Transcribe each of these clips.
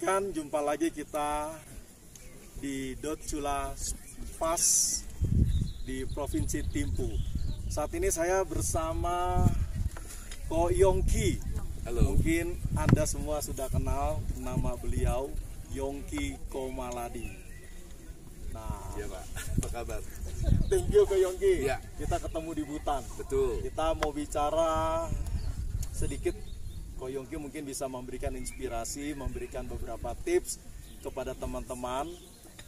kebajikan, jumpa lagi kita di Dotcula Pas di Provinsi Timpu. Saat ini saya bersama Ko Yongki. Halo. Mungkin Anda semua sudah kenal nama beliau, Yongki Komaladi. Nah, Iya Pak, apa kabar? thank you Ko Yongki. Iya. Kita ketemu di Butan. Betul. Kita mau bicara sedikit. Ko Yongki mungkin bisa memberikan inspirasi, memberikan beberapa tips kepada teman-teman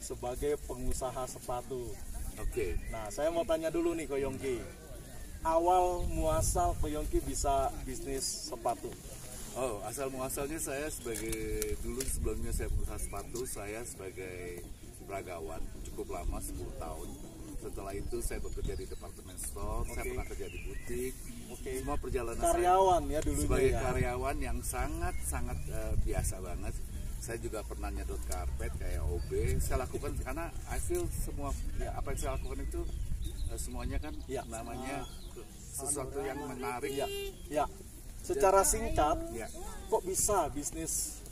sebagai pengusaha sepatu. Oke. Nah, saya mau tanya dulu nih Ko Yongki. Awal muasal Ko Yongki bisa bisnis sepatu. Oh, asal muasalnya saya sebagai dulu sebelumnya saya berusaha sepatu, saya sebagai peragawan cukup lama 10 tahun. Setelah itu saya bekerja di departemen store, saya pernah kerja di butik. Semua perjalanan Karyawan saya ya dulunya sebagai ya. karyawan yang sangat biasa banget. Saya juga pernah nyedot karpet kayak OB. Saya lakukan karena I feel semua apa yang saya lakukan itu semuanya kan namanya sesuatu yang menarik. Ya. Secara singkat, Ya. kok bisa bisnis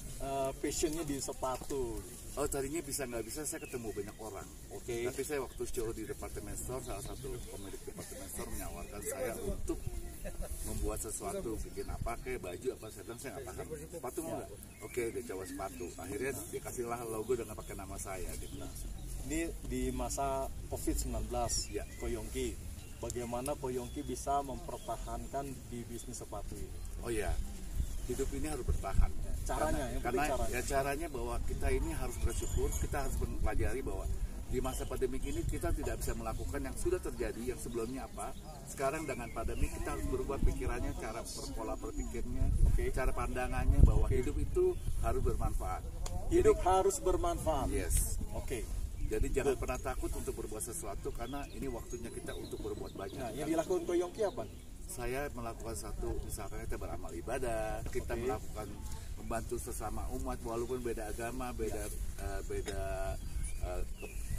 passionnya di sepatu? Oh, tadinya bisa nggak bisa saya ketemu banyak orang. Oke. Tapi saya waktu show di departemen store, salah satu pemilik departemen store menawarkan saya untuk membuat sesuatu, bikin apa kayak baju apa, saya bilang saya nggak paham. Sepatu mau nggak? Oke, dia coba sepatu. Akhirnya dikasihlah logo dengan pakai nama saya gitu. Ini di masa COVID-19, Ya. Ko Yongki. Bagaimana Ko Yongki bisa mempertahankan di bisnis sepatu ini? Oh ya, hidup ini harus bertahan. Caranya, yang penting Karena caranya. ya caranya bahwa kita ini harus bersyukur, kita harus mempelajari bahwa di masa pandemi ini kita tidak bisa melakukan yang sudah terjadi, yang sebelumnya apa. Sekarang dengan pandemi kita harus berubah pikirannya, cara pola berpikirnya, cara pandangannya bahwa hidup itu harus bermanfaat. Hidup harus bermanfaat. Yes. Oke. Jadi jangan pernah takut untuk berbuat sesuatu karena ini waktunya kita untuk berbuat banyak. Nah, yang dilakukan Ko Yongki apa? Saya melakukan satu, misalkan kita beramal ibadah, kita melakukan membantu sesama umat walaupun beda agama, beda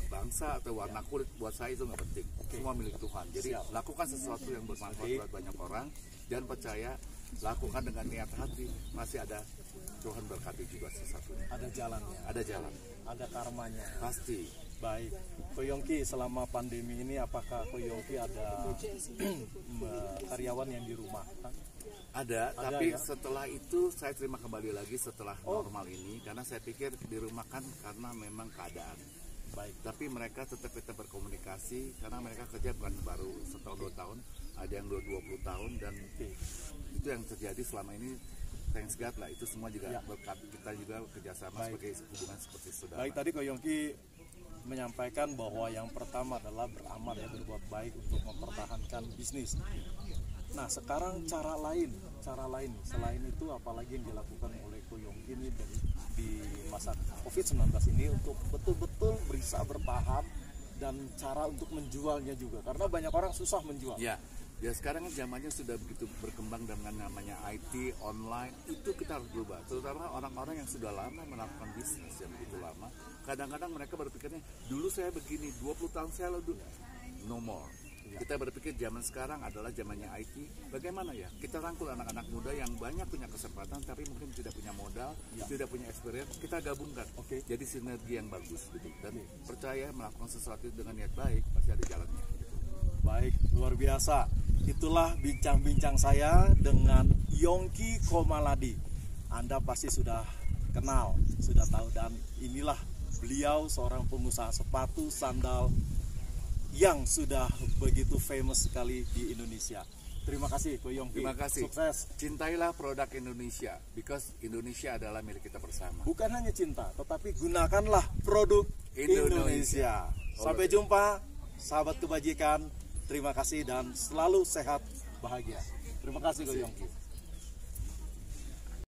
bangsa atau warna kulit, buat saya itu nggak penting. Semua milik Tuhan. Jadi lakukan sesuatu yang bermanfaat buat banyak orang dan percaya, lakukan dengan niat hati, masih ada Tuhan berkati juga sesuatunya. Ada jalannya, Ada jalan, ada karmanya. pasti. Baik, Ko Yongki, selama pandemi ini apakah Ko Yongki ada karyawan yang di rumah? Ada, Ada, tapi ya? setelah itu saya terima kembali lagi setelah normal ini karena saya pikir di rumah kan karena memang keadaan. Baik. Tapi mereka tetap kita berkomunikasi karena mereka kerja bukan baru setahun 2 tahun, ada yang 20 tahun dan itu yang terjadi selama ini. Thanks God lah, itu semua juga berkat kita juga kerjasama sebagai hubungan seperti saudara. Baik, tadi Ko Yongki menyampaikan bahwa yang pertama adalah beramal ya, berbuat baik untuk mempertahankan bisnis. Nah, sekarang cara lain selain itu apalagi yang dilakukan oleh Ko Yongki ini di masa COVID-19 ini untuk betul-betul bisa bertahan dan cara untuk menjualnya juga karena banyak orang susah menjual. Ya sekarang kan zamannya sudah begitu berkembang dengan namanya IT, online, itu kita harus berubah. Terutama orang-orang yang sudah lama melakukan bisnis yang begitu lama. Kadang-kadang mereka berpikirnya, dulu saya begini, 20 tahun saya lalu, no more. Kita berpikir zaman sekarang adalah zamannya IT. Bagaimana ya? Kita rangkul anak-anak muda yang banyak punya kesempatan, tapi mungkin tidak punya modal, tidak punya experience. Kita gabungkan. Jadi sinergi yang bagus gitu. Dan percaya melakukan sesuatu dengan niat baik pasti ada jalannya. Baik, luar biasa. Itulah bincang-bincang saya dengan Yongki Komaladi. Anda pasti sudah kenal, sudah tahu, dan inilah beliau seorang pengusaha sepatu sandal yang sudah begitu famous sekali di Indonesia. Terima kasih Ko Yongki. Terima kasih. Sukses. Cintailah produk Indonesia, because Indonesia adalah milik kita bersama. Bukan hanya cinta, tetapi gunakanlah produk Indonesia. Sampai jumpa, sahabat kebajikan. Terima kasih dan selalu sehat, bahagia. Terima kasih Ko Yongki.